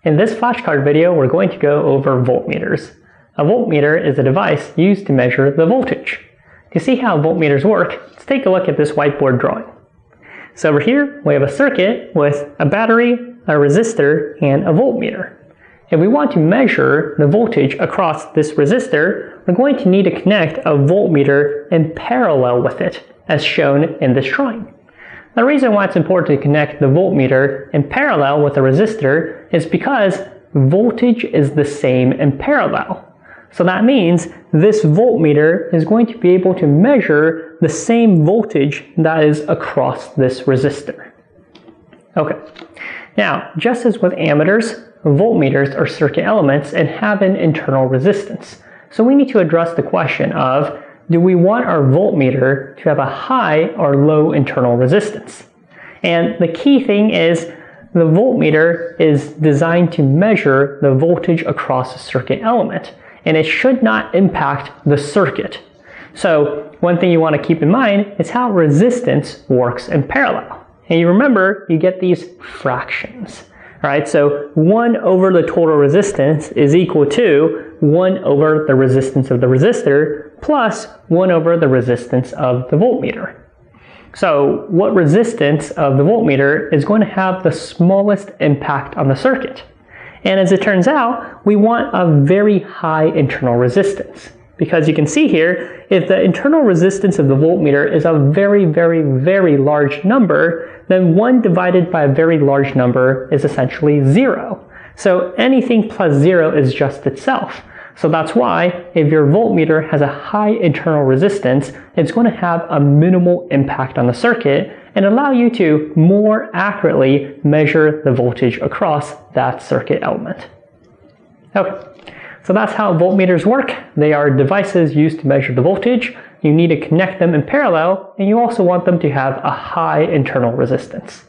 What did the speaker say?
In this flashcard video, we're going to go over voltmeters. A voltmeter is a device used to measure the voltage. To see how voltmeters work, let's take a look at this whiteboard drawing. So over here, we have a circuit with a battery, a resistor, and a voltmeter. If we want to measure the voltage across this resistor, we're going to need to connect a voltmeter in parallel with it, as shown in this drawing. The reason why it's important to connect the voltmeter in parallel with the resistor is because voltage is the same in parallel. So that means this voltmeter is going to be able to measure the same voltage that is across this resistor. Okay, now just as with ammeters, voltmeters are circuit elements and have an internal resistance. So we need to address the question of, do we want our voltmeter to have a high or low internal resistance? And the key thing is the voltmeter is designed to measure the voltage across a circuit element, and it should not impact the circuit. So one thing you want to keep in mind is how resistance works in parallel. And you remember, you get these fractions. Alright, so 1 over the total resistance is equal to 1 over the resistance of the resistor plus 1 over the resistance of the voltmeter. So what resistance of the voltmeter is going to have the smallest impact on the circuit? And as it turns out, we want a very high internal resistance. Because you can see here, if the internal resistance of the voltmeter is a very, very, very large number, then 1 divided by a very large number is essentially 0. So anything plus 0 is just itself. So that's why if your voltmeter has a high internal resistance, it's going to have a minimal impact on the circuit and allow you to more accurately measure the voltage across that circuit element. Okay. So that's how voltmeters work. They are devices used to measure the voltage. You need to connect them in parallel, and you also want them to have a high internal resistance.